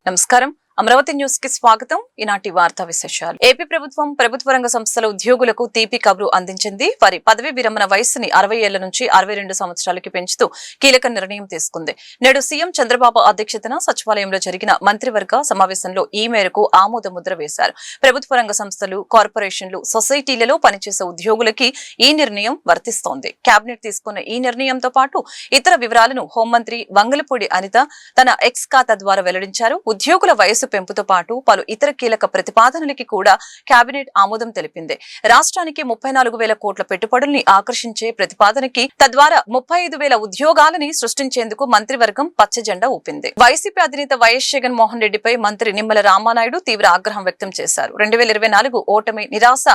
నమస్కారం. అమరావతి న్యూస్ కి స్వాగతం. ఈనాటి వార్తా విశేషాలు. ఏపీ ప్రభుత్వ రంగ సంస్థల ఉద్యోగులకు తీపి కబురు అందించింది. వారి పదవీ విరమణ వయస్సుని 60 ఏళ్ల నుంచి 62 సంవత్సరాలకి పెంచుతూ కీలక నిర్ణయం తీసుకుంది. నేడు సీఎం చంద్రబాబు అధ్యక్షతన సచివాలయంలో జరిగిన మంత్రివర్గ సమావేశంలో ఈ మేరకు ఆమోద ముద్ర వేశారు. ప్రభుత్వ రంగ సంస్థలు, కార్పొరేషన్లు, సొసైటీలలో పనిచేసే ఉద్యోగులకి ఈ నిర్ణయం వర్తిస్తోంది. కేబినెట్ తీసుకున్న ఈ నిర్ణయంతో పాటు ఇతర వివరాలను హోంమంత్రి వంగలపూడి అనిత తన ఎక్స్ ఖాతా ద్వారా వెల్లడించారు. ఉద్యోగుల వయసు పెంపుతో పాటు పలు ఇతర కీలక ప్రతిపాదనలకి కూడా కేబినెట్ ఆమోదం తెలిపింది. రాష్ట్రానికి 34,000 కోట్ల పెట్టుబడుల్ని ఆకర్షించే ప్రతిపాదనకి తద్వారా 35,000 ఉద్యోగాలని సృష్టించేందుకు మంత్రివర్గం పచ్చజెండా ఊపింది. వైసీపీ అధినేత వైఎస్ జగన్మోహన్ రెడ్డిపై మంత్రి నిమ్మల రామానాయుడు తీవ్ర ఆగ్రహం వ్యక్తం చేశారు. 2024 ఓటమి, నిరాశ,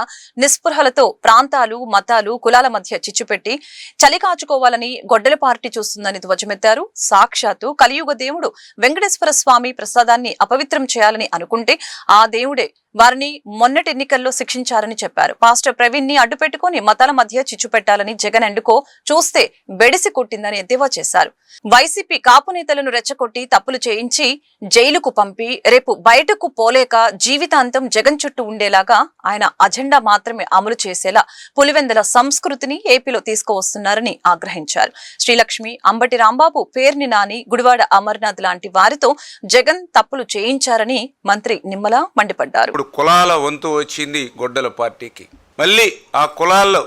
నిస్పృహలతో ప్రాంతాలు, మతాలు, కులాల మధ్య చిచ్చుపెట్టి చలి కాచుకోవాలని గొడ్డలి పార్టీ చూస్తుందని ధ్వజమెత్తారు. సాక్షాత్తు కలియుగ దేవుడు వెంకటేశ్వర స్వామి ప్రసాదాన్ని అపవిత్రం చేయాలని అనుకుంటే ఆ దేవుడే వారిని మొన్నటి ఎన్నికల్లో శిక్షించారని చెప్పారు. పాస్టర్ ప్రవీణ్ ని అడ్డుపెట్టుకుని మతాల మధ్య చిచ్చు పెట్టాలని జగన్ ఎండుకో చూస్తే బెడిసి కొట్టిందని ఎద్దేవా చేశారు. వైసీపీ కాపు నేతలను రెచ్చగొట్టి తప్పులు చేయించి జైలుకు పంపి రేపు బయటకు పోలేక జీవితాంతం జగన్ చుట్టూ ఉండేలాగా ఆయన అజెండా మాత్రమే అమలు చేసేలా పులివెందుల సంస్కృతిని ఏపీలో తీసుకువస్తున్నారని ఆగ్రహించారు. శ్రీలక్ష్మి, అంబటి రాంబాబు, పేర్ని నాని, గుడివాడ అమర్నాథ్ లాంటి వారితో జగన్ తప్పులు చేయించారని మంత్రి నిమ్మల మండిపడ్డారు. కులాల వంతు వచ్చింది గొడ్డల పార్టీకి. మళ్ళీ ఆ కులాల్లో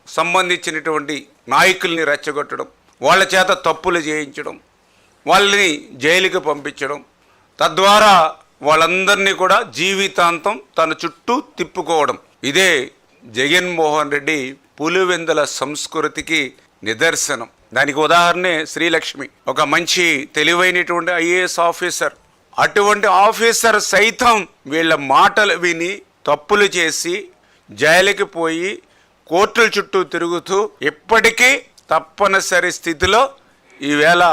సంబంధించినటువంటి నాయకుల్ని రెచ్చగొట్టడం, వాళ్ళ చేత తప్పులు చేయించడం, వాళ్ళని జైలుకి పంపించడం, తద్వారా వాళ్ళందరినీ కూడా జీవితాంతం తన చుట్టూ తిప్పుకోవడం. ఇదే జగన్మోహన్ రెడ్డి పులివెందుల సంస్కృతికి నిదర్శనం. దానికి ఉదాహరణే శ్రీలక్ష్మి, ఒక మంచి తెలివైనటువంటి ఐఏఎస్ ఆఫీసర్. అటువంటి ఆఫీసర్ సైతం వీళ్ళ మాటలు విని తప్పులు చేసి జైలుకి పోయి కోర్టుల చుట్టూ తిరుగుతూ ఇప్పటికీ తప్పనిసరి స్థితిలో ఈవేళ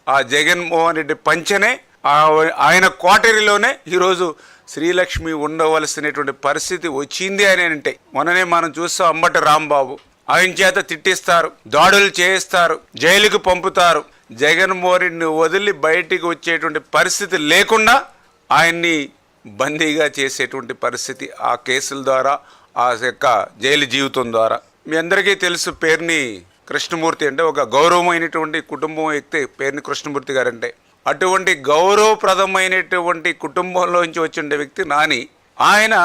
ఆ జగన్మోహన్ రెడ్డి పంచనే ఆయన కోటరీలోనే ఈరోజు శ్రీలక్ష్మి ఉండవలసినటువంటి పరిస్థితి వచ్చింది అని అంటే, మొన్ననే మనం చూస్తాం అంబటి రాంబాబు, ఆయన చేత తిట్టిస్తారు, దాడులు చేయిస్తారు, జైలుకు పంపుతారు. జగన్మోహన్ రెడ్డిని వదిలి బయటికి వచ్చేటువంటి పరిస్థితి లేకుండా ఆయన్ని బందీగా చేసేటువంటి పరిస్థితి ఆ కేసుల ద్వారా, ఆ యొక్క జైలు జీవితం ద్వారా. మీ అందరికీ తెలుసు పేర్ని కృష్ణమూర్తి అంటే ఒక గౌరవమైనటువంటి కుటుంబం వ్యక్తి పేర్ని కృష్ణమూర్తి గారంటే. అటువంటి గౌరవప్రదమైనటువంటి కుటుంబంలోంచి వచ్చిన వ్యక్తి నాని. ఆయన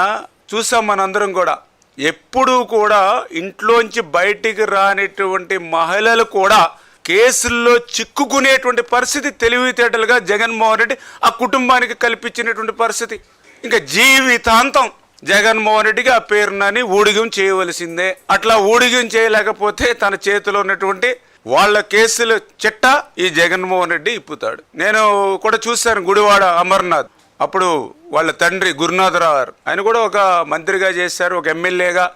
చూసాం మనందరం కూడా, ఎప్పుడూ కూడా ఇంట్లోంచి బయటికి రానిటువంటి మహిళలు కూడా కేసుల్లో చిక్కుకునేటువంటి పరిస్థితి తెలివితేటలుగా జగన్మోహన్ రెడ్డి ఆ కుటుంబానికి కల్పించినటువంటి పరిస్థితి. ఇంకా జీవితాంతం జగన్మోహన్ రెడ్డికి ఆ పేరునని ఊడిగం చేయవలసిందే. అట్లా ఊడిగం చేయలేకపోతే తన చేతిలో ఉన్నటువంటి వాళ్ళ కేసుల చిట్ట ఈ జగన్మోహన్ రెడ్డి ఇప్పుతాడు. నేను కూడా చూశాను గుడివాడ అమర్నాథ్, అప్పుడు వాళ్ళ తండ్రి గురునాథరావు గారు, ఆయన కూడా ఒక మంత్రిగా చేశారు, ఒక ఎమ్మెల్యేగా.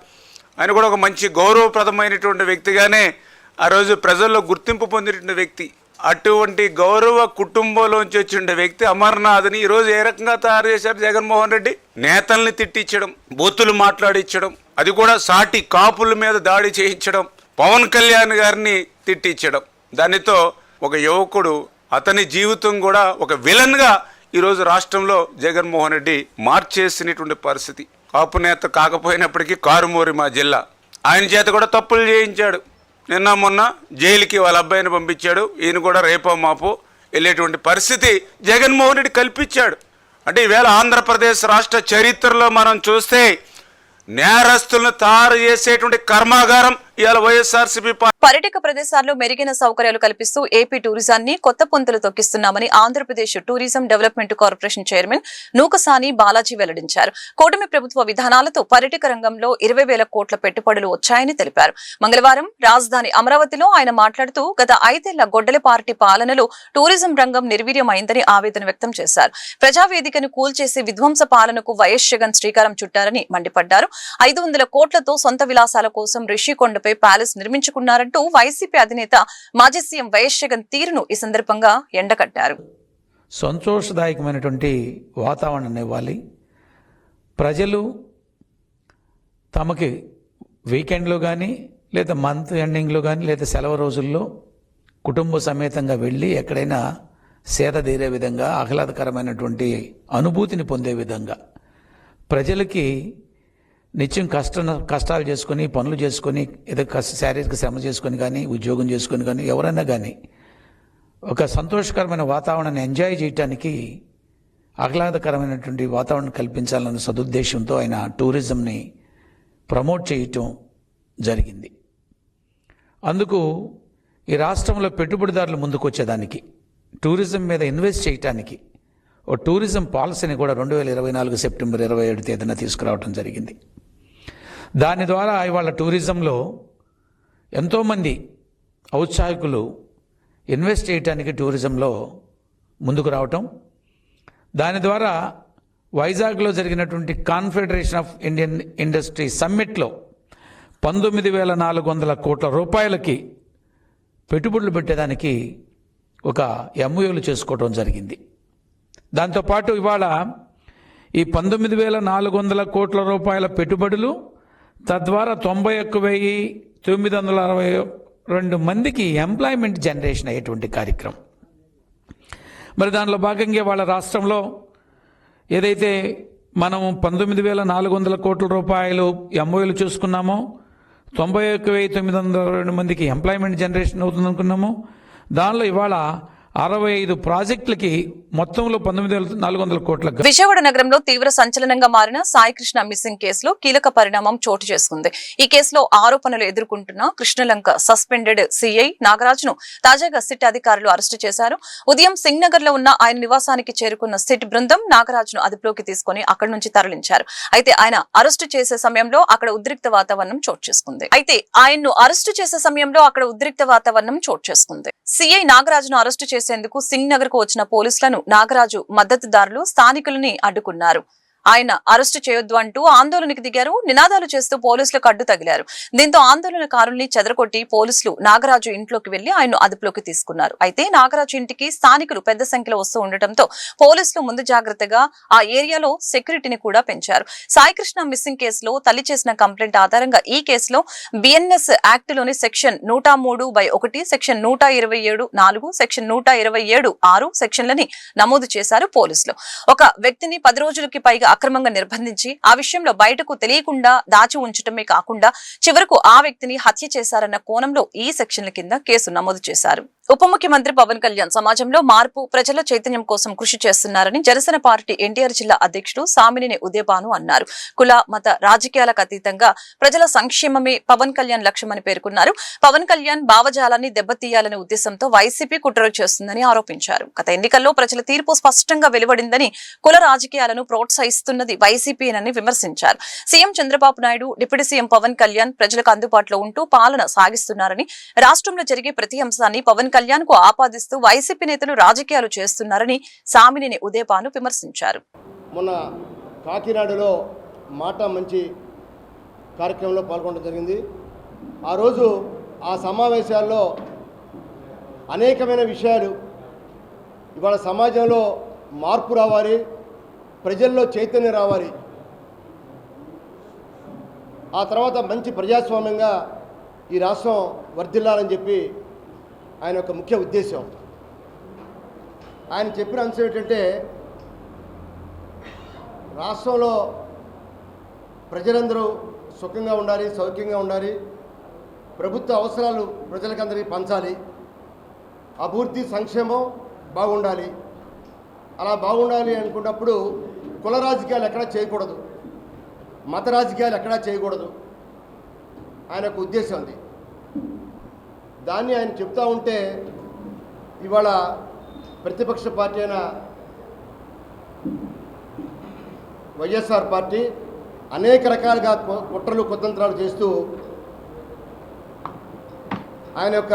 ఆయన కూడా ఒక మంచి గౌరవప్రదమైనటువంటి వ్యక్తిగానే ఆ రోజు ప్రజల్లో గుర్తింపు పొందిన వ్యక్తి. అటువంటి గౌరవ కుటుంబంలోంచి వచ్చిన వ్యక్తి అమర్నాథ్ని ఈరోజు ఏ రకంగా తయారు చేశారు జగన్మోహన్ రెడ్డి? నేతల్ని తిట్టించడం, బూతులు మాట్లాడించడం, అది కూడా సాటి కాపుల మీద దాడి చేయించడం, పవన్ కళ్యాణ్ గారిని తిట్టించడం. దానితో ఒక యువకుడు, అతని జీవితం కూడా ఒక విలన్గా ఈరోజు రాష్ట్రంలో జగన్మోహన్ రెడ్డి మార్చేసినటువంటి పరిస్థితి. కాపు నేత కాకపోయినప్పటికీ కారుమూరి మా జిల్లా, ఆయన చేత కూడా తప్పులు చేయించాడు. నిన్న మొన్న జైలుకి వాళ్ళ అబ్బాయిని పంపించాడు. ఈయన కూడా రేపో మాపో వెళ్ళేటువంటి పరిస్థితి జగన్మోహన్ రెడ్డి కల్పించాడు. అంటే ఈవేళ ఆంధ్రప్రదేశ్ రాష్ట్ర చరిత్రలో మనం చూస్తే నేరస్తులను తయారు చేసేటువంటి కర్మాగారం ఇవాళ వైఎస్ఆర్సీపీ. పర్యాటక ప్రదేశాల్లో మెరుగైన సౌకర్యాలు కల్పిస్తూ ఏపీ టూరిజాన్ని కొత్త పుంతలు తొక్కిస్తున్నామని Andhra Pradesh tourism development corporation chairman Nukasani Balaji వెల్లడించారు. కూటమి ప్రభుత్వ విధానాలతో పర్యాటక రంగంలో 20,000 కోట్ల పెట్టుబడులు వచ్చాయని తెలిపారు. మంగళవారం రాజధాని అమరావతిలో ఆయన మాట్లాడుతూ గత 5 ఏళ్ల గొడ్డలి పార్టీ పాలనలో టూరిజం రంగం నిర్వీర్యమైందని ఆవేదన వ్యక్తం చేశారు. ప్రజావేదికను కూల్చేసి విధ్వంస పాలనకు వైఎస్ జగన్ శ్రీకారం చుట్టారని మండిపడ్డారు. 500 కోట్లతో సొంత విలాసాల కోసం రిషికొండపై ప్యాలెస్ నిర్మించుకున్నారంటూ వైసీపీ అధినేత మాజీ సీఎం వైఎస్ జగన్ తీరును ఈ సందర్భంగా ఎండకట్టారు. సంతోషదాయకమైనటువంటి వాతావరణం ఇవ్వాలి. ప్రజలు తమకి వీకెండ్లో కానీ లేదా మంత్ ఎండింగ్లో కానీ లేదా సెలవు రోజుల్లో కుటుంబ సమేతంగా వెళ్ళి ఎక్కడైనా సేద తీరే విధంగా, ఆహ్లాదకరమైనటువంటి అనుభూతిని పొందే విధంగా ప్రజలకి నిత్యం కష్టాలు చేసుకొని, పనులు చేసుకొని, ఏదో శారీరక శ్రమ చేసుకొని కానీ, ఉద్యోగం చేసుకొని కానీ, ఎవరైనా కానీ ఒక సంతోషకరమైన వాతావరణాన్ని ఎంజాయ్ చేయటానికి, ఆహ్లాదకరమైనటువంటి వాతావరణం కల్పించాలన్న సదుద్దేశంతో ఆయన టూరిజంని ప్రమోట్ చేయటం జరిగింది. అందుకు ఈ రాష్ట్రంలో పెట్టుబడిదారులు ముందుకు వచ్చేదానికి, టూరిజం మీద ఇన్వెస్ట్ చేయటానికి ఓ టూరిజం పాలసీని కూడా 2024 సెప్టెంబర్ 27 తేదీన తీసుకురావడం జరిగింది. దాని ద్వారా ఇవాళ టూరిజంలో ఎంతోమంది ఔత్సాహికులు ఇన్వెస్ట్ చేయటానికి టూరిజంలో ముందుకు రావటం, దాని ద్వారా వైజాగ్లో జరిగినటువంటి కాన్ఫెడరేషన్ ఆఫ్ ఇండియన్ ఇండస్ట్రీ సమ్మిట్లో 19,400 కోట్ల రూపాయలకి పెట్టుబడులు పెట్టేదానికి ఒక MOUలు చేసుకోవడం జరిగింది. దాంతోపాటు ఇవాళ ఈ 19,400 కోట్ల రూపాయల పెట్టుబడులు తద్వారా 91,962 మందికి ఎంప్లాయ్మెంట్ జనరేషన్ అయ్యేటువంటి కార్యక్రమం. మరి దానిలో భాగంగా వాళ్ళ రాష్ట్రంలో ఏదైతే మనము 19,400 కోట్ల రూపాయలు MOUలు చూసుకున్నామో, 91,902 మందికి ఎంప్లాయ్మెంట్ జనరేషన్ అవుతుంది అనుకున్నాము. దానిలో ఇవాళ 65 ప్రాజెక్టులకి మొత్తంలో 19,400 కోట్ల. విజయవాడ నగరంలో తీవ్ర సంచలనంగా మారిన సాయికృష్ణ మిస్సింగ్ కేసులో కీలక పరిణామం చోటు చేసుకుంది. ఈ కేసులో ఆరోపణలు ఎదుర్కొంటున్న కృష్ణలంక సస్పెండెడ్ సిఐ నాగరాజును తాజాగా సిట్ అధికారులు అరెస్టు చేశారు. ఉదయం సింగ్ నగర్ లో ఉన్న ఆయన నివాసానికి చేరుకున్న సిట్ బృందం నాగరాజును అదుపులోకి తీసుకుని అక్కడి నుంచి తరలించారు. అయితే ఆయన అరెస్టు చేసే సమయంలో అక్కడ ఉద్రిక్త వాతావరణం చోటు చేసుకుంది. సిఐ నాగరాజును అరెస్టు చేసేందుకు సింగ్ నగర్ కు వచ్చిన పోలీసులను నాగరాజు మద్దతుదారులు స్థానికులని అడ్డుకున్నారు. ఆయన అరెస్టు చేయొద్దు అంటూ ఆందోళనకు దిగారు. నినాదాలు చేస్తూ పోలీసులకు అడ్డు తగిలారు. దీంతో ఆందోళనకారుల్ని చెదరగొట్టి పోలీసులు నాగరాజు ఇంట్లోకి వెళ్లి ఆయన్ను అదుపులోకి తీసుకున్నారు. అయితే నాగరాజు ఇంటికి స్థానికులు పెద్ద సంఖ్యలో వస్తూ ఉండటంతో పోలీసులు ముందు జాగ్రత్తగా ఆ ఏరియాలో సెక్యూరిటీని కూడా పెంచారు. సాయికృష్ణ మిస్సింగ్ కేసులో తల్లి చేసిన కంప్లైంట్ ఆధారంగా ఈ కేసులో BNS యాక్ట్ లోని సెక్షన్ 103/1, సెక్షన్ 127(4), సెక్షన్ 127(6) సెక్షన్లని నమోదు చేశారు పోలీసులు. ఒక వ్యక్తిని 10 రోజులకి పైగా అక్రమంగా నిర్బంధించి ఆ విషయంలో బయటకు తెలియకుండా దాచి ఉంచటమే కాకుండా చివరకు ఆ వ్యక్తిని హత్య చేశారన్న కోణంలో ఈ సెక్షన్ల కింద కేసు నమోదు చేశారు. ఉప ముఖ్యమంత్రి పవన్ కళ్యాణ్ సమాజంలో మార్పు, ప్రజల చైతన్యం కోసం కృషి చేస్తున్నారని జనసేన పార్టీ ఎన్టీఆర్ జిల్లా అధ్యక్షుడు సామినేని ఉదయభాను అన్నారు. కుల మత రాజకీయాలకు అతీతంగా ప్రజల సంక్షేమమే పవన్ కళ్యాణ్ లక్ష్యమని పేర్కొన్నారు. పవన్ కళ్యాణ్ భావజాలాన్ని దెబ్బతీయాలనే ఉద్దేశంతో వైసీపీ కుట్రలు చేస్తుందని ఆరోపించారు. గత ఎన్నికల్లో ప్రజల తీర్పు స్పష్టంగా వెలువడిందని, కుల రాజకీయాలను ప్రోత్సహిస్తున్నది వైసీపీనని విమర్శించారు. CM Chandrababu Naidu, deputy CM Pawan Kalyan ప్రజలకు అందుబాటులో ఉంటూ పాలన సాగిస్తున్నారని, రాష్ట్రంలో జరిగే ప్రతి అంశాన్ని పవన్ కళ్యాణ్ కు ఆపాదిస్తూ వైసీపీ నేతలు రాజకీయాలు చేస్తున్నారని సామినేని ఉదయభాను విమర్శించారు. మొన్న కాకినాడలో మాట మంచి కార్యక్రమంలో పాల్గొనడం జరిగింది. ఆ రోజు ఆ సమావేశాల్లో అనేకమైన విషయాలు, ఇవాళ సమాజంలో మార్పు రావాలి, ప్రజల్లో చైతన్యం రావాలి, ఆ తర్వాత మంచి ప్రజాస్వామ్యంగా ఈ రాష్ట్రం వర్ధిల్లాలని చెప్పి ఆయన యొక్క ముఖ్య ఉద్దేశం. ఆయన చెప్పిన అంశం ఏంటంటే, రాష్ట్రంలో ప్రజలందరూ సుఖంగా ఉండాలి, సౌఖ్యంగా ఉండాలి, ప్రభుత్వ అవసరాలు ప్రజలకందరికీ పంచాలి, అభివృద్ధి సంక్షేమం బాగుండాలి. అలా బాగుండాలి అనుకున్నప్పుడు కుల రాజకీయాలు ఎక్కడా చేయకూడదు, మత రాజకీయాలు ఎక్కడా చేయకూడదు, ఆయన యొక్క ఉద్దేశం ఉంది. దాన్ని ఆయన చెప్తూ ఉంటే ఇవాళ ప్రతిపక్ష పార్టీ అయిన వైఎస్ఆర్ పార్టీ అనేక రకాలుగా కుట్రలు కుతంత్రాలు చేస్తూ ఆయన యొక్క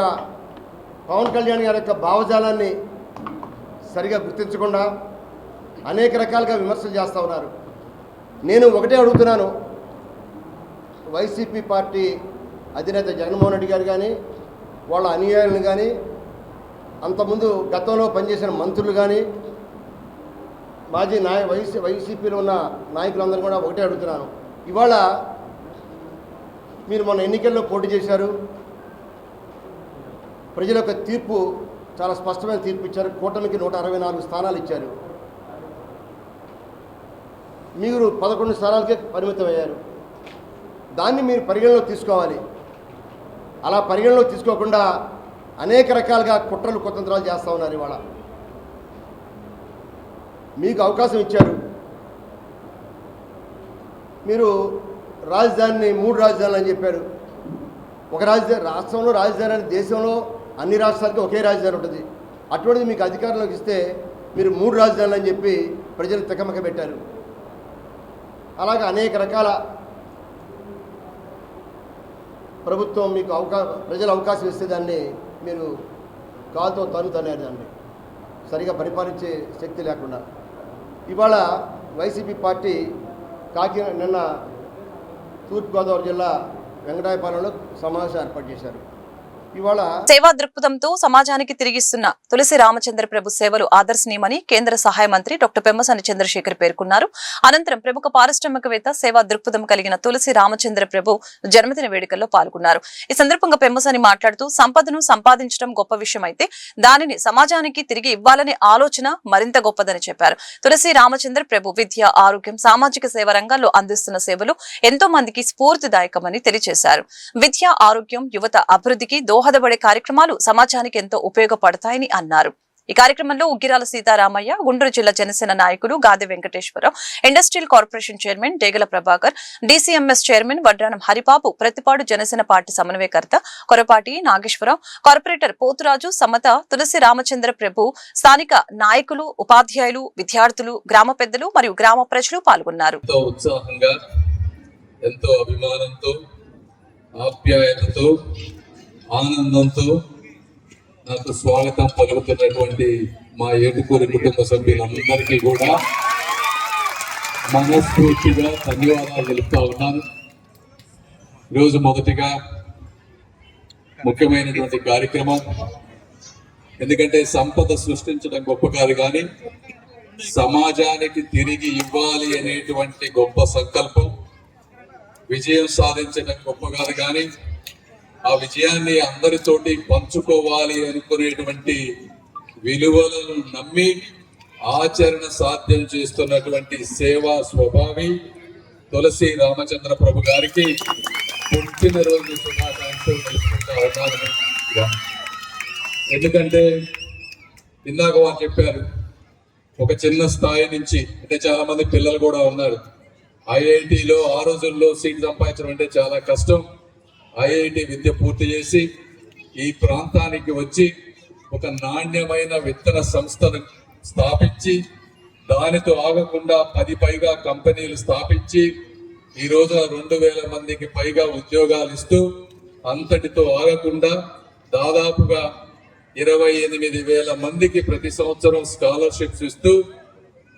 పవన్ కళ్యాణ్ గారి యొక్క భావజాలాన్ని సరిగా గుర్తించకుండా అనేక రకాలుగా విమర్శలు చేస్తూ ఉన్నారు. నేను ఒకటే అడుగుతున్నాను, వైసీపీ పార్టీ అధినేత జగన్మోహన్ రెడ్డి గారు కానీ, వాళ్ళ అనుయాయులను కానీ, అంతకుముందు గతంలో పనిచేసిన మంత్రులు కానీ, మాజీ వైసీపీలో ఉన్న నాయకులందరూ కూడా ఒకటే అడుగుతున్నాను. ఇవాళ మీరు మొన్న ఎన్నికల్లో పోటీ చేశారు, ప్రజల యొక్క తీర్పు చాలా స్పష్టమైన తీర్పు ఇచ్చారు. కూటమికి 164 స్థానాలు ఇచ్చారు. మీరు 11 స్థానాలకే పరిమితం అయ్యారు. దాన్ని మీరు పరిగణలో తీసుకోవాలి. అలా పరిగణలో తీసుకోకుండా అనేక రకాలుగా కుట్రలు కుతంత్రాలు చేస్తూ ఉన్నారు. ఇవాళ మీకు అవకాశం ఇచ్చారు. మీరు రాజధానిని 3 రాజధానులు అని చెప్పారు. ఒక రాజధాని రాష్ట్రంలో రాజధాని అని దేశంలో అన్ని రాష్ట్రాలకి ఒకే రాజధాని ఉంటుంది. అటువంటిది మీకు అధికారంలోకి ఇస్తే మీరు 3 రాజధానులు అని చెప్పి ప్రజలు తికమక పెట్టారు. అలాగే అనేక రకాల ప్రభుత్వం మీకు ప్రజలు అవకాశం ఇస్తే దాన్ని మీరు కాలుతో తన్నారు. దాన్ని సరిగా పరిపాలించే శక్తి లేకుండా ఇవాళ వైసీపీ పార్టీ నిన్న తూర్పుగోదావరి జిల్లా వెంకటాయపాలెంలో సమావేశం ఏర్పాటు చేశారు. ఇవాళ సేవా దృక్పథంతో సమాజానికి తిరిగిస్తున్న తులసి రామచంద్ర ప్రభు సేవలు ఆదర్శనీయమని కేంద్ర సహాయ మంత్రి డాక్టర్ పెమ్మసాని చంద్రశేఖర్ పేర్కొన్నారు. అనంతరం ప్రముఖ పారిశ్రామికవేత్త సేవా దృక్పథం కలిగిన తులసి రామచంద్ర ప్రభు జన్మదిన వేడుకల్లో పాల్గొన్నారు. ఈ సందర్భంగా పెమ్మసాని మాట్లాడుతూ సంపదను సంపాదించడం గొప్ప విషయం అయితే దానిని సమాజానికి తిరిగి ఇవ్వాలనే ఆలోచన మరింత గొప్పదని చెప్పారు. తులసి రామచంద్ర ప్రభు విద్య, ఆరోగ్యం, సామాజిక సేవ రంగాల్లో అందిస్తున్న సేవలు ఎంతో మందికి స్ఫూర్తిదాయకమని తెలియజేశారు. విద్య, ఆరోగ్యం, యువత అభివృద్ధికి దోహదపడే కార్యక్రమాలు సమాజానికి ఎంతో ఉపయోగపడతాయని అన్నారు. ఈ కార్యక్రమంలో ఉగ్గిరాల సీతారామయ్య, గుంటూరు జిల్లా జనసేన నాయకులు Gadi Venkateswararao, industrial corporation chairman Degala Prabhakar, DCMS chairman Vadranam Haribabu, Prathipadu Janasena party సమన్వయకర్త కొరపాటి నాగేశ్వరరావు, కార్పొరేటర్ పోతురాజు, సమత, తులసి రామచంద్ర ప్రభు, స్థానిక నాయకులు, ఉపాధ్యాయులు, విద్యార్థులు, గ్రామ పెద్దలు మరియు గ్రామ ప్రజలు పాల్గొన్నారు. ఎంతో అభిమానంతో, ఆప్యాయతతో, ఆనందంతో నాకు స్వాగతం పలుకుతున్నటువంటి మా ఏటుకూరి కుటుంబ సభ్యులందరికీ కూడా మనస్ఫూర్తిగా ధన్యవాదాలు తెలుపుతా ఉన్నాను. ఈరోజు మొదటిగా ముఖ్యమైనటువంటి కార్యక్రమం, ఎందుకంటే సంపద సృష్టించడం గొప్ప కాదు, కానీ సమాజానికి తిరిగి ఇవ్వాలి అనేటువంటి గొప్ప సంకల్పం, విజయం సాధించడం గొప్ప కాదు, కానీ ఆ విజయాన్ని అందరితోటి పంచుకోవాలి అనుకునేటువంటి విలువలను నమ్మి ఆచరణ సాధ్యం చేస్తున్నటువంటి సేవా స్వభావి తులసి రామచంద్ర ప్రభు గారికి పుట్టినరోజు శుభాకాంక్షలు తెలుసుకుంటా ఉన్నాను. ఎందుకంటే ఇందాక వారు చెప్పారు, ఒక చిన్న స్థాయి నుంచి, అంటే చాలా మంది పిల్లలు కూడా ఉన్నారు, ఐఐటిలో ఆ రోజుల్లో సీట్ సంపాదించడం అంటే చాలా కష్టం. ఐఐటి విద్య పూర్తి చేసి ఈ ప్రాంతానికి వచ్చి ఒక నాణ్యమైన విత్తన సంస్థను స్థాపించి దానితో ఆగకుండా 10 పైగా కంపెనీలు స్థాపించి ఈ రోజు 2000 మందికి పైగా ఉద్యోగాలు ఇస్తూ అంతటితో ఆగకుండా దాదాపుగా 28,000 మందికి ప్రతి సంవత్సరం స్కాలర్షిప్స్ ఇస్తూ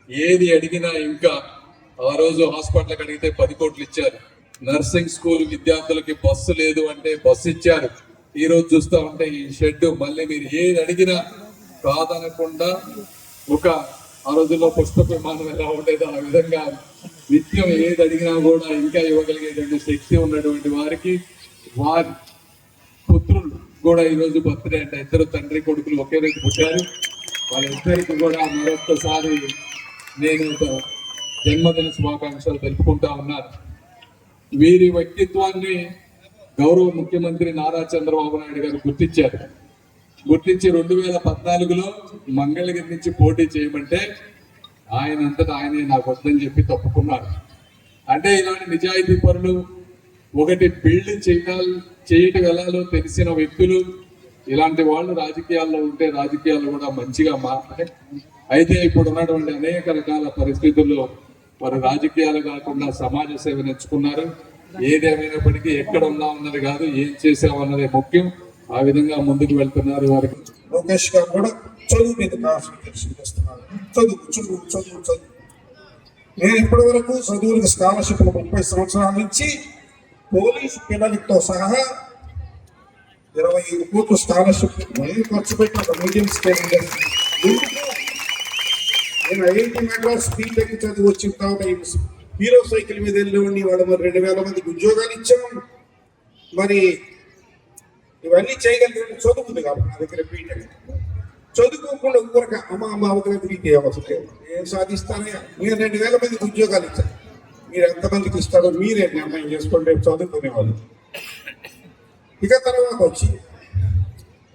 ఏది అడిగినా, ఇంకా ఆ రోజు హాస్పిటల్కి అడిగితే 10 కోట్లు ఇచ్చారు. నర్సింగ్ స్కూల్ విద్యార్థులకి బస్సు లేదు అంటే బస్సు ఇచ్చారు. ఈ రోజు చూస్తా ఉంటే ఈ షెడ్ మళ్ళీ మీరు ఏది అడిగినా కాదనకుండా, ఒక ఆ రోజుల్లో పుష్పక విమానం ఎలా ఉండేదో ఆ విధంగా నిత్యం ఏది అడిగినా కూడా ఇంకా ఇవ్వగలిగేటువంటి శక్తి ఉన్నటువంటి వారికి, వారి పుత్రులు కూడా ఈరోజు బర్త్డే అంటే ఇద్దరు తండ్రి కొడుకులు ఒకే రోజు పుట్టారు. వాళ్ళిద్దరికి కూడా మరొకసారి నేను జన్మదిన శుభాకాంక్షలు తెలుపుకుంటా ఉన్నాను. వీరి వ్యక్తిత్వాన్ని గౌరవ ముఖ్యమంత్రి నారా చంద్రబాబు నాయుడు గారు గుర్తించి 2014లో మంగళగిరి నుంచి పోటీ చేయమంటే ఆయన అంతటా ఆయనే నాకు వద్దని చెప్పి తప్పుకున్నారు. అంటే ఇలాంటి నిజాయితీ పరులు, ఒకటి బిల్డ్ చేయటం ఎలాలో తెలిసిన వ్యక్తులు, ఇలాంటి వాళ్ళు రాజకీయాల్లో ఉంటే రాజకీయాలు కూడా మంచిగా మారుతాయి. అయితే ఇప్పుడు ఉన్నటువంటి అనేక రకాల పరిస్థితుల్లో వారు రాజకీయాలు కాకుండా సమాజ సేవ నేర్చుకున్నారు. ఏదేమైనప్పటికీ ఎక్కడ ఉన్నామన్నది కాదు, ఏం చేసామన్నదే ముఖ్యం. ఆ విధంగా ముందుకు వెళ్తున్నారు. వారికి లోకేష్ గారు కూడా చదువు మీద కాన్సన్ట్రేషన్ చేస్తున్నారు. చదువు నేను ఇప్పటి వరకు చదువులకు స్కాలర్షిప్లు 30 సంవత్సరాల నుంచి పోలీసు పిల్లలతో సహా 25 కోట్ల స్కాలర్షిప్ ఖర్చు పెట్టిన ఒక మీడియం స్కేల్ ఇండస్ట్రీ. నేను ఐఐటి మెడ్రాస్ బీటెక్ చదివి వచ్చిన తర్వాత హీరో సైకిల్ మీద వెళ్ళేవాడిని. వాడు మరి 2000 మందికి ఉద్యోగాలు ఇచ్చాం. మరి ఇవన్నీ చేయగలిగిన చదువుతుంది కాబట్టి నా దగ్గర బీటెక్. చదువుకోకుండా ఊరక అమ్మ అవతల తిరిగితే అవసరం ఏం సాధిస్తానయ్యా? నేను 2000 మందికి ఉద్యోగాలు ఇచ్చాను. మీరు ఎంతమందికి ఇస్తారో మీరే నిర్ణయం చేసుకోండి చదువుకునేవాళ్ళు. ఇక తర్వాత వచ్చి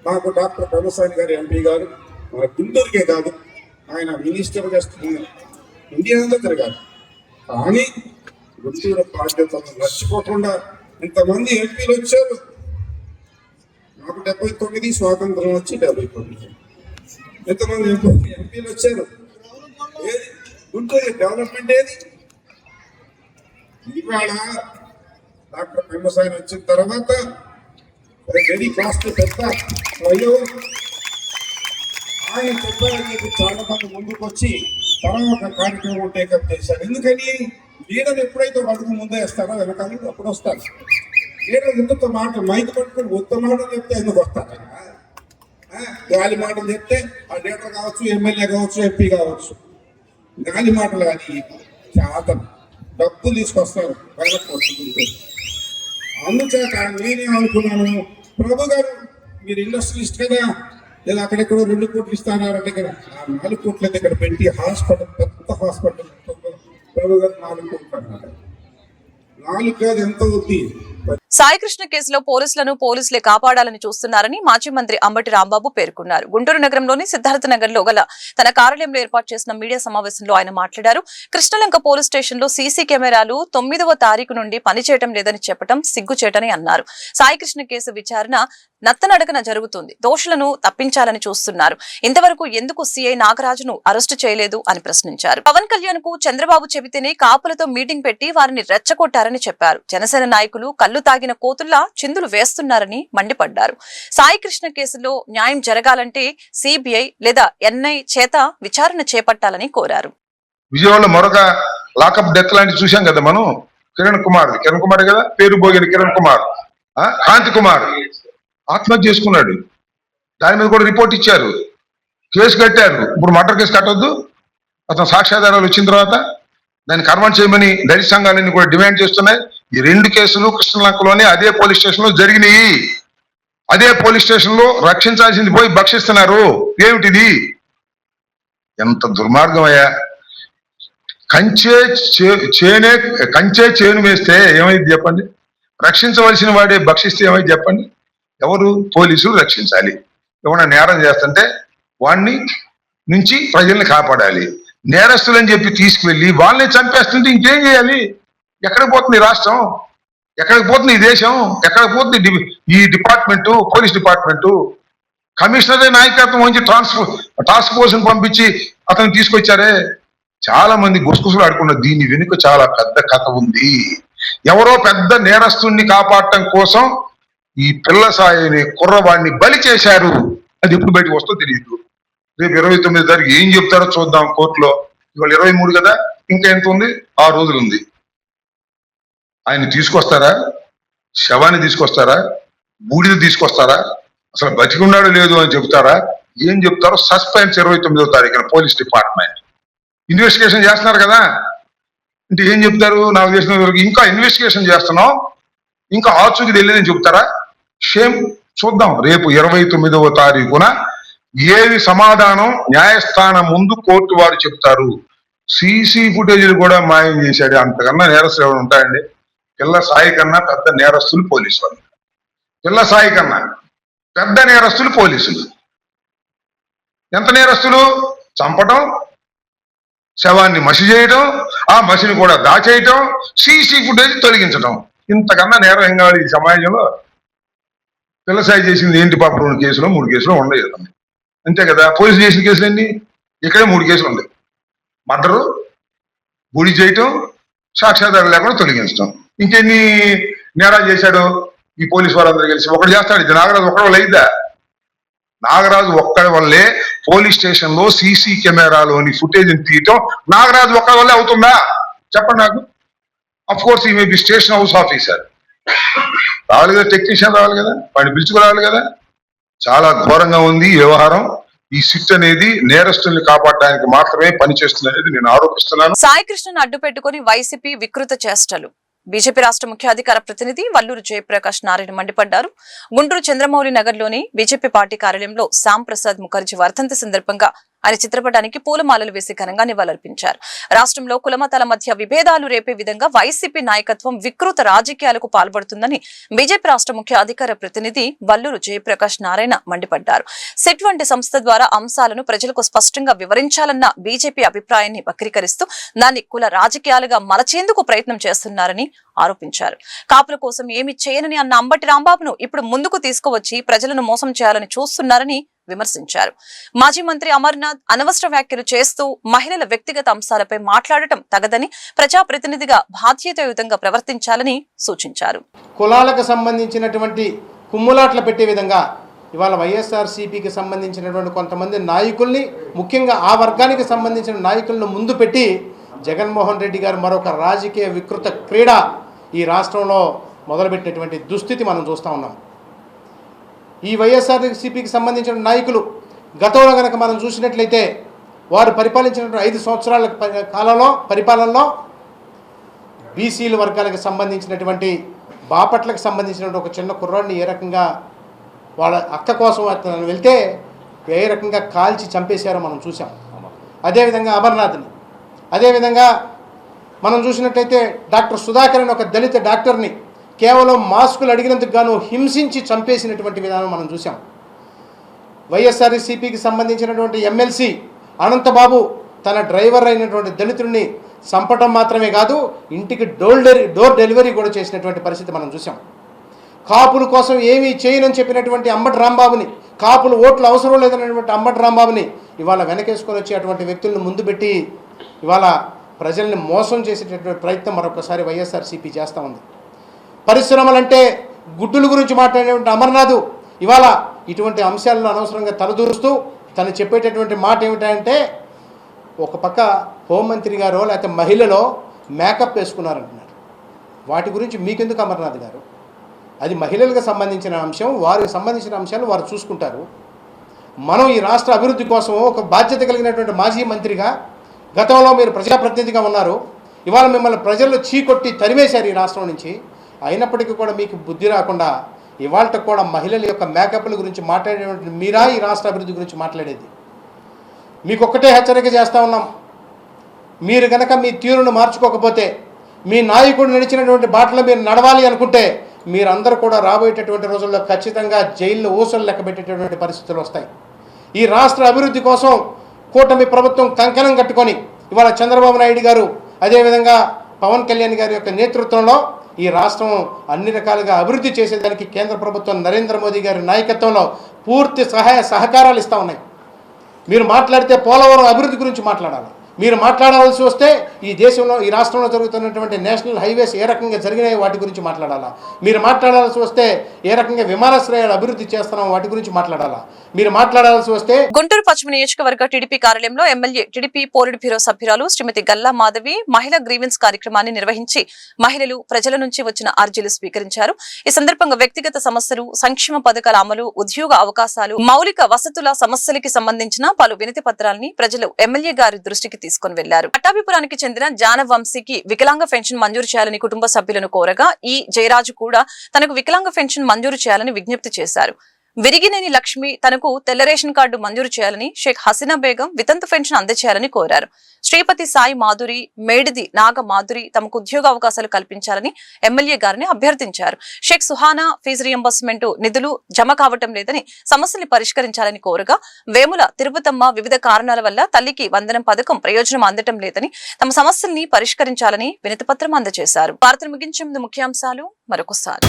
మాకు డాక్టర్ ప్రభుసాని గారు ఎంపీ గారు మన గుంటూరుకే కాదు, ఆయన మినిస్టర్గా ఇండియా అంతా తిరగాలి. కానీ గుంటూరు బాధ్యతను మర్చిపోకుండా ఇంతమంది ఎంపీలు వచ్చారు. నాకు 79, స్వాతంత్రం వచ్చి 79. ఎంతమంది ఎంపీలు వచ్చారు. ఏది గుంటూరు డెవలప్మెంట్ ఏది? ఇవాళ డాక్టర్ పెమ్మసాని వచ్చిన తర్వాత వెరీ కాస్ట్ పెద్ద ఆయన చెప్పారని చెప్పి చాలా మంది ముందుకు వచ్చి తర్వాత కార్యక్రమం టేకప్ చేశారు. ఎందుకని లీడర్ ఎప్పుడైతే వాళ్ళకి ముందే వేస్తారో వెనకాల అప్పుడు వస్తారు. లీడర్ ఎందుకు మాట మైక్ పట్టుకుని ఉత్త మాటలు చెప్తే ఎందుకు వస్తారు? గాలి మాటలు చెప్తే ఆ లీడర్ కావచ్చు, ఎమ్మెల్యే కావచ్చు, ఎంపీ కావచ్చు. గాలి మాటలు కానీ శాతం డబ్బులు తీసుకొస్తారు వెనక్కి వస్తుంది. అందుచేత నేనేమనుకున్నాను, ప్రభు గారు మీరు ఇండస్ట్రియలిస్ట్ కదా, లేదా అక్కడెక్కడో 2 కోట్లు ఇస్తానంటే ఇక్కడ 4 కోట్ల దగ్గర పెట్టి హాస్పిటల్, పెద్ద హాస్పిటల్ ప్రభు గారు 4 కోట్లు అన్నారు. 4 కాదు ఎంత అవుతుంది? సాయికృష్ణ కేసులో పోలీసులే కాపాడాలని చూస్తున్నారని మాజీ మంత్రి అంబటి రాంబాబు పేర్కొన్నారు. గుంటూరు నగరంలోని సిద్ధార్థ నగర్ లో గల తన కార్యాలయంలో ఏర్పాటు చేసిన మీడియా సమావేశంలో ఆయన మాట్లాడారు. కృష్ణలంక పోలీస్ స్టేషన్ లో సీసీ కెమెరాలు 9వ తారీఖు నుండి పనిచేయడం లేదని చెప్పడం సిగ్గుచేటని అన్నారు. సాయికృష్ణ కేసు విచారణ నత్తనడకన జరుగుతుంది. దోషులను తప్పించాలని చూస్తున్నారు. ఇంతవరకు ఎందుకు సీఐ నాగరాజును అరెస్టు చేయలేదు అని ప్రశ్నించారు. పవన్ కళ్యాణ్ కు చంద్రబాబు చెబితేనే కాపులతో మీటింగ్ పెట్టి వారిని రెచ్చగొట్టారని చెప్పారు. జనసేన నాయకులు కళ్లు తాగిన కోతుల్లా చిందులు వేస్తున్నారని మండిపడ్డారు. సాయికృష్ణ కేసులో న్యాయం జరగాలంటే సిబిఐ లేదా ఎన్ఐ చేత విచారణ చేపట్టాలని కోరారు. విజయవాడలో మరొక లాకప్ డెత్ లాంటి చూసాం కదా మనం. కిరణ్ కుమార్ కదా, పేరు భోగిన కిరణ్ కుమార్, కాంతి కుమార్ ఆత్మహత్య చేసుకున్నాడు. దాని మీద కూడా రిపోర్ట్ ఇచ్చారు, కేసు కట్టారు. ఇప్పుడు మర్డర్ కేసు కట్టొద్దు, అతను సాక్ష్యాధారాలు వచ్చిన తర్వాత దాన్ని కన్వర్ట్ చేయమని దళిత సంఘాలన్నీ కూడా డిమాండ్ చేస్తున్నాయి. ఈ 2 కేసులు కృష్ణలంకలోనే అదే పోలీస్ స్టేషన్ లో జరిగినాయి. అదే పోలీస్ స్టేషన్ లో రక్షించాల్సింది పోయి భక్షిస్తున్నారు. ఏమిటిది? ఎంత దుర్మార్గం అయ్యా! కంచే చేను వేస్తే ఏమైంది చెప్పండి? రక్షించవలసిన వాడే భక్షిస్తే ఏమైంది చెప్పండి? ఎవరు? పోలీసులు రక్షించాలి. ఎవరైనా నేరం చేస్తుంటే వాడిని నుంచి ప్రజల్ని కాపాడాలి. నేరస్తులని చెప్పి తీసుకువెళ్ళి వాళ్ళని చంపేస్తుంటే ఇంకేం చేయాలి? ఎక్కడికి పోతుంది రాష్ట్రం? ఎక్కడికి పోతుంది ఈ దేశం? ఎక్కడికి పోతుంది ఈ డిపార్ట్మెంటు, పోలీస్ డిపార్ట్మెంటు? కమిషనరే నాయకత్వం వహించి టాస్క్ ఫోర్స్ పంపించి అతను తీసుకొచ్చారే. చాలా మంది గుసగుసలు ఆడుకున్నారు. దీని వెనుక చాలా పెద్ద కథ ఉంది. ఎవరో పెద్ద నేరస్తుల్ని కాపాడటం కోసం ఈ పిల్ల సాయిని కుర్రవాడిని బలి చేశారు. అది ఎప్పుడు బయటకు వస్తో తెలియదు. రేపు 29 తారీఖు ఏం చెప్తారో చూద్దాం కోర్టులో. ఇవాళ 23 కదా, ఇంకా ఎంత ఉంది? 6 రోజులు ఉంది. ఆయన తీసుకొస్తారా? శవాన్ని తీసుకొస్తారా? బూడిద తీసుకొస్తారా? అసలు బతికున్నాడు లేదు అని చెప్తారా? ఏం చెప్తారో సస్పెన్స్ 29వ తారీఖున పోలీస్ డిపార్ట్మెంట్ ఇన్వెస్టిగేషన్ చేస్తున్నారు కదా. అంటే ఏం చెప్తారు? నాకు తెలిసిన వరకు ఇంకా ఇన్వెస్టిగేషన్ చేస్తున్నాం, ఇంకా ఆచూకి తెలియదని చెప్తారా? షేమ్. చూద్దాం రేపు 29వ తారీఖున ఏవి సమాధానం న్యాయస్థానం ముందు కోర్టు వారు చెప్తారు. సీసీ ఫుటేజీలు కూడా మాయం చేశాడు. అంతకన్నా నేరస్తులు ఎవరు ఉంటాయండి? పిల్ల సాయి కన్నా పెద్ద నేరస్తులు పోలీసు వాళ్ళు. పిల్ల సాయి కన్నా పెద్ద నేరస్తులు పోలీసులు. ఎంత నేరస్తులు? చంపటం, శవాన్ని మసి చేయటం, ఆ మసిని కూడా దాచేయటం, సీసీ ఫుటేజ్ తొలగించటం. ఇంతకన్నా నేరం ఏం కావాలి ఈ సమాజంలో? పిల్ల సాయి చేసింది ఏంటి పాప? 2 కేసులు 3 కేసులు ఉండలేదు, అంతే కదా. పోలీసులు చేసిన కేసులు ఎన్ని? ఇక్కడే 3 కేసులు ఉన్నాయి. మర్డరు, గుడి చేయటం, సాక్ష్యాధారాలు లేకుండా తొలగించడం. ఇంకెన్ని నేరాలు చేశాడు ఈ పోలీసు వారందరూ కలిసి? ఒకటి చేస్తాడు. ఇది నాగరాజు ఒక్కడి వల్ల అయిద్దా? నాగరాజు ఒక్కడి వల్లే పోలీస్ స్టేషన్ లో సీసీ కెమెరాలోని ఫుటేజ్ తీయటం నాగరాజు ఒక్కడి వల్లే అవుతుందా? చెప్పండి నాకు. అఫ్ కోర్స్ ఈ may be station house officer, రావాలి కదా, టెక్నీషియన్ రావాలి కదా, వాడిని పిలుచుకురావాలి కదా. చాలా ఘోరంగా ఉంది ఈ వ్యవహారం. ఈ సిట్ అనేది నేరస్తుల్ని కాపాడడానికి మాత్రమే పనిచేస్తుంది అనేది నేను ఆరోపిస్తున్నాను. సాయికృష్ణను అడ్డు పెట్టుకుని వైసీపీ వికృత చేష్టలు. బీజేపీ రాష్ట్ర ముఖ్య అధికార ప్రతినిధి వల్లూరు జయప్రకాష్ నారాయణ మండిపడ్డారు. గుంటూరు చంద్రమౌళి నగర్లోని బీజేపీ పార్టీ కార్యాలయంలో శ్యామ్ ప్రసాద్ ముఖర్జీ వర్ధంతి సందర్భంగా ఆయన చిత్రపటానికి పూలమాలలు వేసి ఘనంగా నివాళులర్పించారు. రాష్ట్రంలో కులమతాల మధ్య విభేదాలు రేపే విధంగా వైసీపీ నాయకత్వం వికృత రాజకీయాలకు పాల్పడుతుందని బీజేపీ రాష్ట్ర ముఖ్య అధికార ప్రతినిధి వల్లూరు జయప్రకాష్ నారాయణ మండిపడ్డారు. సెట్ వంటి సంస్థ ద్వారా అంశాలను ప్రజలకు స్పష్టంగా వివరించాలన్న బీజేపీ అభిప్రాయాన్ని వక్రీకరిస్తూ దాన్ని కుల రాజకీయాలుగా మలచేందుకు ప్రయత్నం చేస్తున్నారని ఆరోపించారు. కాపుల కోసం ఏమి చేయనని అన్న అంబటి రాంబాబును ఇప్పుడు ముందుకు తీసుకువచ్చి ప్రజలను మోసం చేయాలని చూస్తున్నారని విమర్శించారు. మాజీ మంత్రి అమర్నాథ్ అనవసర వ్యాఖ్యలు చేస్తూ మహిళల వ్యక్తిగత అంశాలపై మాట్లాడటం తగదని ప్రజాప్రతినిధిగా బాధ్యతాయుతంగా ప్రవర్తించాలని సూచించారు. కులాలకు సంబంధించినటువంటి కుమ్ములాట్లు పెట్టే విధంగా ఇవాళ వైఎస్ఆర్సీపీకి సంబంధించినటువంటి కొంతమంది నాయకుల్ని, ముఖ్యంగా ఆ వర్గానికి సంబంధించిన నాయకులను ముందు పెట్టి జగన్మోహన్ రెడ్డి గారు మరొక రాజకీయ వికృత క్రీడ ఈ రాష్ట్రంలో మొదలుపెట్టినటువంటి దుస్థితి మనం చూస్తూ ఉన్నాం. ఈ వైఎస్ఆర్సీపీకి సంబంధించిన నాయకులు గతంలో కనుక మనం చూసినట్లయితే వారు పరిపాలించినటువంటి 5 సంవత్సరాల పరిపాలనలో బీసీల వర్గాలకు సంబంధించినటువంటి బాపట్లకు సంబంధించినటువంటి ఒక చిన్న కుర్రాడిని ఏ రకంగా వాళ్ళ అక్క కోసం అతను వెళ్తే ఏ రకంగా కాల్చి చంపేశారో మనం చూసాం. అదేవిధంగా అమర్నాథ్ని, అదేవిధంగా మనం చూసినట్లయితే డాక్టర్ సుధాకర్ అని ఒక దళిత డాక్టర్ని కేవలం మాస్కులు అడిగినందుకు గాను హింసించి చంపేసినటువంటి విధానం మనం చూసాం. వైఎస్ఆర్సీపీకి సంబంధించినటువంటి ఎమ్మెల్సీ అనంతబాబు తన డ్రైవర్ అయినటువంటి దళితుడిని చంపటం మాత్రమే కాదు, ఇంటికి డోర్ డెలివరీ కూడా చేసినటువంటి పరిస్థితి మనం చూసాం. కాపుల కోసం ఏమీ చేయనని చెప్పినటువంటి అంబటి రాంబాబుని, కాపులు ఓట్లు అవసరం లేదన్నటువంటి అంబటి రాంబాబుని ఇవాళ వెనకేసుకొని వచ్చి అటువంటి వ్యక్తులను ముందు పెట్టి ఇవాళ ప్రజల్ని మోసం చేసేటటువంటి ప్రయత్నం మరొకసారి వైఎస్ఆర్సీపీ చేస్తూ ఉంది. పరిశ్రమలంటే గుడ్డుల గురించి మాట్లాడేటువంటి అమర్నాథ్ ఇవాళ ఇటువంటి అంశాలను అనవసరంగా తలదూరుస్తూ తను చెప్పేటటువంటి మాట ఏమిటంటే, ఒక పక్క హోంమంత్రి గారో లేకపోతే మహిళలో మేకప్ వేసుకున్నారంటున్నారు. వాటి గురించి మీకెందుకు అమర్నాథ్ గారు? అది మహిళలకు సంబంధించిన అంశం, వారికి సంబంధించిన అంశాలు వారు చూసుకుంటారు. మనం ఈ రాష్ట్ర అభివృద్ధి కోసం ఒక బాధ్యత కలిగినటువంటి మాజీ మంత్రిగా గతంలో మీరు ప్రజాప్రతినిధిగా ఉన్నారు. ఇవాళ మిమ్మల్ని ప్రజల్లో చీకొట్టి తరిమేశారు ఈ రాష్ట్రం నుంచి. అయినప్పటికీ కూడా మీకు బుద్ధి రాకుండా ఇవాళ కూడా మహిళల యొక్క మేకప్ల గురించి మాట్లాడేటువంటి మీరా ఈ రాష్ట్ర అభివృద్ధి గురించి మాట్లాడేది? మీకు ఒక్కటే హెచ్చరిక చేస్తూ ఉన్నాం. మీరు కనుక మీ తీరును మార్చుకోకపోతే, మీ నాయకుడు నడిచినటువంటి బాటలో మీరు నడవాలి అనుకుంటే మీరందరూ కూడా రాబోయేటటువంటి రోజుల్లో ఖచ్చితంగా జైల్లో ఊసలు లెక్క పెట్టేటటువంటి పరిస్థితులు వస్తాయి. ఈ రాష్ట్ర అభివృద్ధి కోసం కూటమి ప్రభుత్వం కంకణం కట్టుకొని ఇవాళ చంద్రబాబు నాయుడు గారు, అదేవిధంగా పవన్ కళ్యాణ్ గారి యొక్క నేతృత్వంలో ఈ రాష్ట్రం అన్ని రకాలుగా అభివృద్ధి చేసేదానికి కేంద్ర ప్రభుత్వం నరేంద్ర మోదీ గారి నాయకత్వంలో పూర్తి సహాయ సహకారాలు ఇస్తూ ఉన్నాయి. మీరు మాట్లాడితే పోలవరం అభివృద్ధి గురించి మాట్లాడాలి. మీరు మాట్లాడాల్సి వస్తే ఈ దేశంలో, ఈ రాష్ట్రంలో జరుగుతున్నటువంటి నేషనల్ హైవేస్ ఏ రకంగా జరిగినాయో వాటి గురించి మాట్లాడాలా. మీరు మాట్లాడాల్సి వస్తే ఏ రకంగా విమానాశ్రయాలు అభివృద్ధి చేస్తున్నాం వాటి గురించి మాట్లాడాలా. మీరు మాట్లాడాల్సి వస్తే గుంటూరు పశ్చిమ నియోజకవర్గ టీడీపీ కార్యాలయంలో ఎమ్మెల్యే టీడీపీ పోలిట్ బ్యూరో సభ్యురాలు శ్రీమతి గల్లా మాధవి మహిళా గ్రీవెన్స్ కార్యక్రమాన్ని నిర్వహించి మహిళలు ప్రజల నుంచి వచ్చిన అర్జీలు స్వీకరించారు. ఈ సందర్భంగా వ్యక్తిగత సమస్యలు, సంక్షేమ పథకాల అమలు, ఉద్యోగ అవకాశాలు, మౌలిక వసతుల సమస్యలకి సంబంధించిన పలు వినతి పత్రాలని ప్రజలు ఎమ్మెల్యే గారి దృష్టికి తీసుకుని వెళ్లారు. పట్టాభిపురానికి చెందిన జానవంశీకి వికలాంగ పెన్షన్ మంజూరు చేయాలని కుటుంబ సభ్యులను కోరగా ఈ జయరాజు కూడా తనకు వికలాంగ పెన్షన్ మంజూరు చేయాలని విజ్ఞప్తి చేశారు. విరిగినేని లక్ష్మి తనకు తెల్ల రేషన్ కార్డు మంజూరు చేయాలని, షేక్ హసీనా బేగం వితంతు పెన్షన్ అందజేయాలని కోరారు. శ్రీపతి సాయి మాధురి, మేడిది నాగ మాధురి తమకు ఉద్యోగ అవకాశాలు కల్పించాలని ఎమ్మెల్యే గారిని అభ్యర్థించారు. షేక్ సుహానా ఫీజు రియంబర్స్మెంట్ నిధులు జమ కావటం లేదని సమస్యల్ని పరిష్కరించాలని కోరగా, వేముల తిరుపతమ్మ వివిధ కారణాల వల్ల తల్లికి వందనం పథకం ప్రయోజనం అందటం లేదని, తమ సమస్యల్ని పరిష్కరించాలని వినతిపత్రం అందజేశారు. వార్తలు ముగించే ముందు ముఖ్యాంశాలు మరొకసారి.